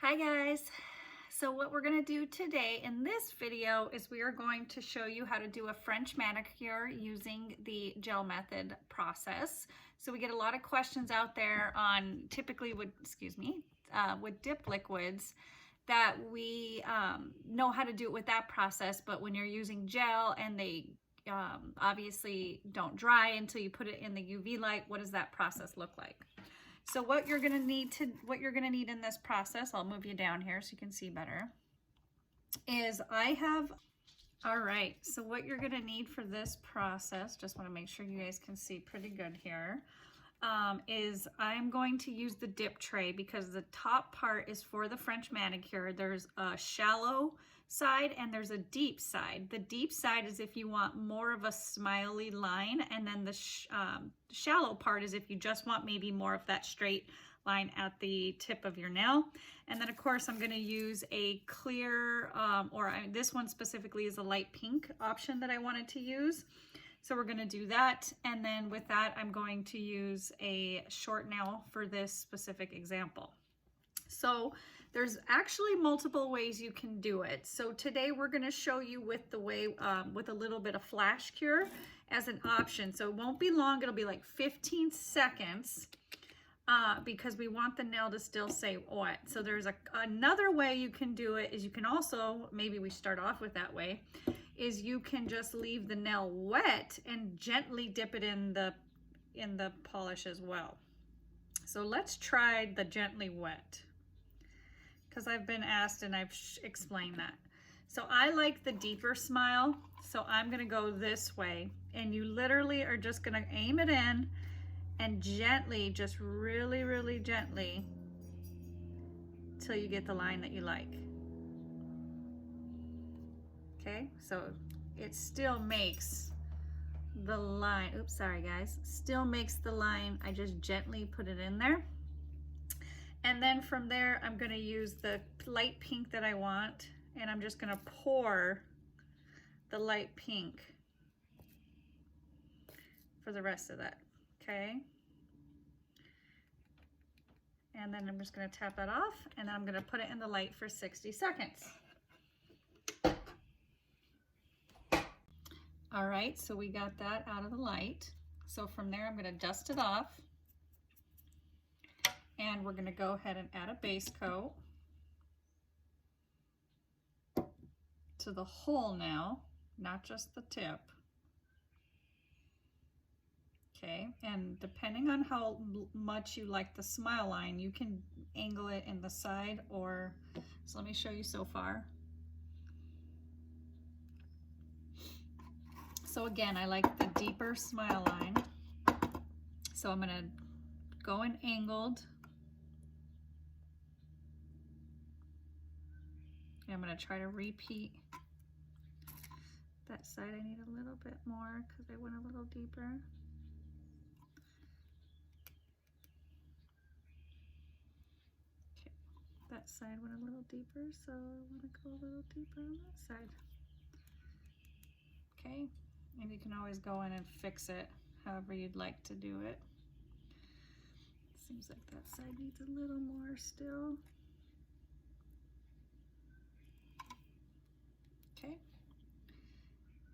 Hi guys. So what we're going to do today in this video is we are going to show you how to do a French manicure using the gel method process. So we get a lot of questions out there on typically with dip liquids that we know how to do it with that process, but when you're using gel and they obviously don't dry until you put it in the UV light, what does that process look like? So what you're gonna need in this process, I'll move you down here so you can see better, is all right, so what you're gonna need for this process, just wanna make sure you guys can see pretty good here, is I'm going to use the dip tray because the top part is for the French manicure. There's a shallow side and there's a deep side. The deep side is if you want more of a smiley line, and then the shallow part is if you just want maybe more of that straight line at the tip of your nail. And then of course I'm going to use a clear, this one specifically is a light pink option that I wanted to use. So we're going to do that, and then with that I'm going to use a short nail for this specific example. So there's actually multiple ways you can do it. So today we're going to show you with the way with a little bit of flash cure as an option. So it won't be long, it'll be like 15 seconds because we want the nail to still stay wet. So there's another way you can do it is you can also, maybe we start off with that way, is you can just leave the nail wet and gently dip it in the polish as well. So let's try the gently wet, because I've been asked and I've explained that. So I like the deeper smile, so I'm gonna go this way, and you literally are just gonna aim it in and gently, just really, really gently, till you get the line that you like. Okay, so it still makes the line, oops, sorry guys, still makes the line. I just gently put it in there. And then from there, I'm gonna use the light pink that I want, and I'm just gonna pour the light pink for the rest of that, okay? And then I'm just gonna tap that off, and then I'm gonna put it in the light for 60 seconds. All right, so we got that out of the light. So from there, I'm gonna dust it off, and we're gonna go ahead and add a base coat to the whole now, not just the tip. Okay, and depending on how much you like the smile line, you can angle it in the side or, so let me show you so far. So again, I like the deeper smile line. So I'm gonna go in angled. And I'm gonna try to repeat that side. I need a little bit more because I went a little deeper. Okay, that side went a little deeper, so I want to go a little deeper on that side. Okay, and you can always go in and fix it however you'd like to do it. Seems like that side needs a little more still. Okay,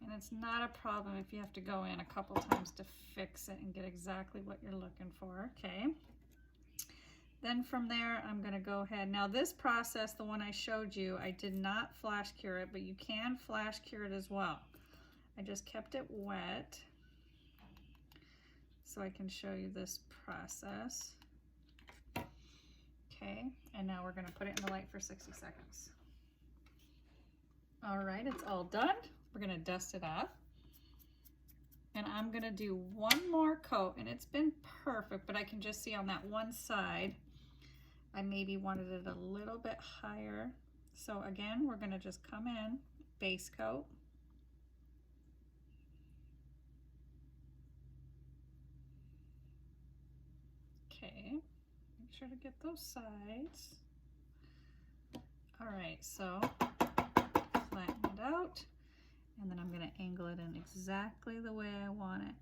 and it's not a problem if you have to go in a couple times to fix it and get exactly what you're looking for. Okay, then from there I'm going to go ahead. Now this process, the one I showed you, I did not flash cure it, but you can flash cure it as well. I just kept it wet so I can show you this process. Okay, and now we're going to put it in the light for 60 seconds. All right, it's all done. We're gonna dust it off. And I'm gonna do one more coat, and it's been perfect, but I can just see on that one side, I maybe wanted it a little bit higher. So again, we're gonna just come in, base coat. Okay, make sure to get those sides. All right, so flatten it out, and then I'm going to angle it in exactly the way I want it.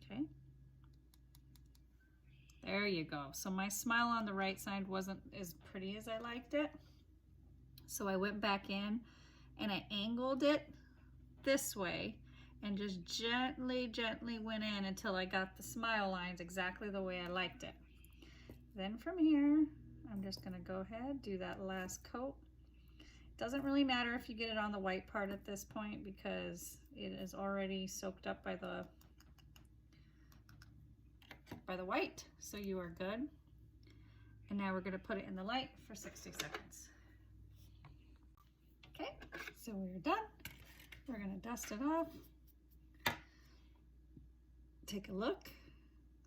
Okay. There you go. So my smile on the right side wasn't as pretty as I liked it. So I went back in and I angled it this way and just gently went in until I got the smile lines exactly the way I liked it. Then from here, I'm just gonna go ahead, do that last coat. Doesn't really matter if you get it on the white part at this point because it is already soaked up by the white, so you are good. And now we're gonna put it in the light for 60 seconds. Okay, so we're done. We're gonna dust it off. Take a look.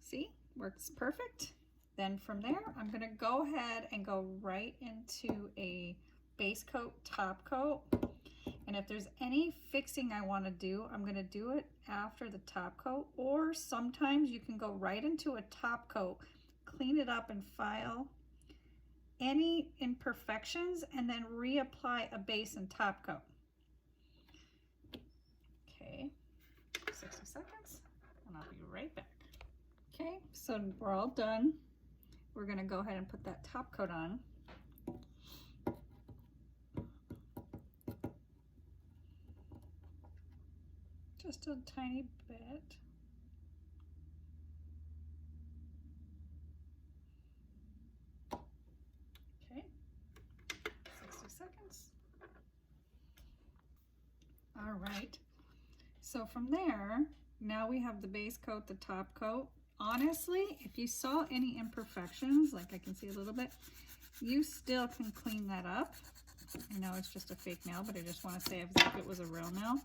See, works perfect. Then from there, I'm gonna go ahead and go right into a base coat, top coat. And if there's any fixing I wanna do, I'm gonna do it after the top coat, or sometimes you can go right into a top coat, clean it up and file any imperfections, and then reapply a base and top coat. Okay, 60 seconds, and I'll be right back. Okay, so we're all done. We're gonna go ahead and put that top coat on. Just a tiny bit. Okay, 60 seconds. All right, so from there, now we have the base coat, the top coat. Honestly, if you saw any imperfections, like I can see a little bit, you still can clean that up. I know it's just a fake nail, but I just want to say as if it was a real nail.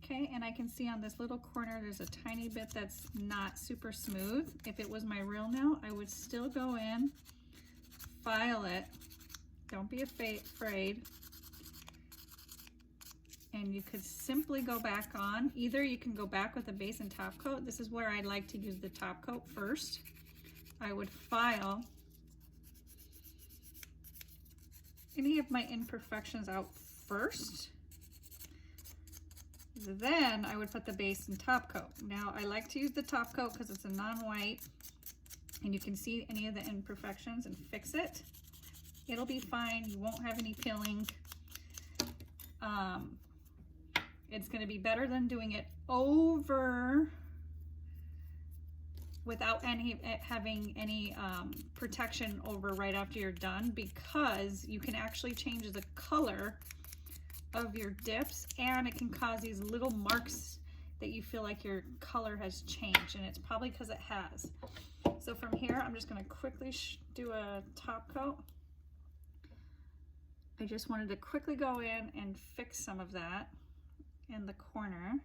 Okay, and I can see on this little corner there's a tiny bit that's not super smooth. If it was my real nail, I would still go in, file it. Don't be afraid. And you could simply go back on. Either you can go back with a base and top coat. This is where I like to use the top coat first. I would file any of my imperfections out first. Then I would put the base and top coat. Now I like to use the top coat because it's a non-white and you can see any of the imperfections and fix it. It'll be fine. You won't have any peeling. It's going to be better than doing it over without having any protection over right after you're done, because you can actually change the color of your dips and it can cause these little marks that you feel like your color has changed, and it's probably because it has. So from here, I'm just going to quickly do a top coat. I just wanted to quickly go in and fix some of that in the corner,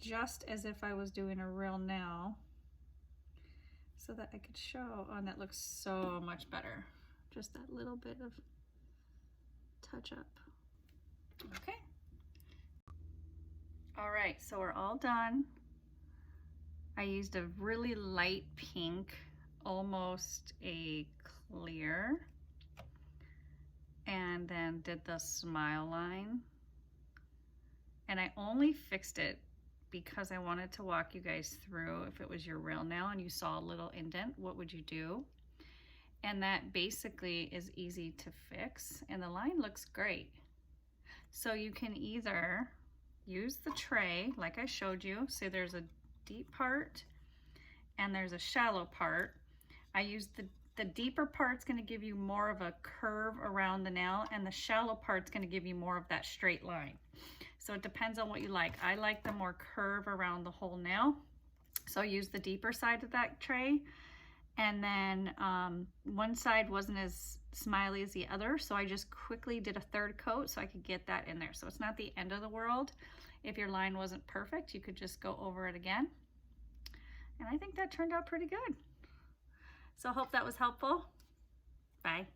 just as if I was doing a real nail, so that I could show, oh, and that looks so much better. Just that little bit of touch up. Okay. All right, so we're all done. I used a really light pink, almost a clear, and then did the smile line. And I only fixed it because I wanted to walk you guys through, if it was your real nail and you saw a little indent, what would you do? And that basically is easy to fix, and the line looks great. So you can either use the tray like I showed you. So there's a deep part and there's a shallow part. I used the deeper part's going to give you more of a curve around the nail, and the shallow part's going to give you more of that straight line. So it depends on what you like. I like the more curve around the whole nail, so I used the deeper side of that tray. And then one side wasn't as smiley as the other, so I just quickly did a third coat so I could get that in there. So it's not the end of the world. If your line wasn't perfect, you could just go over it again. And I think that turned out pretty good. So I hope that was helpful. Bye.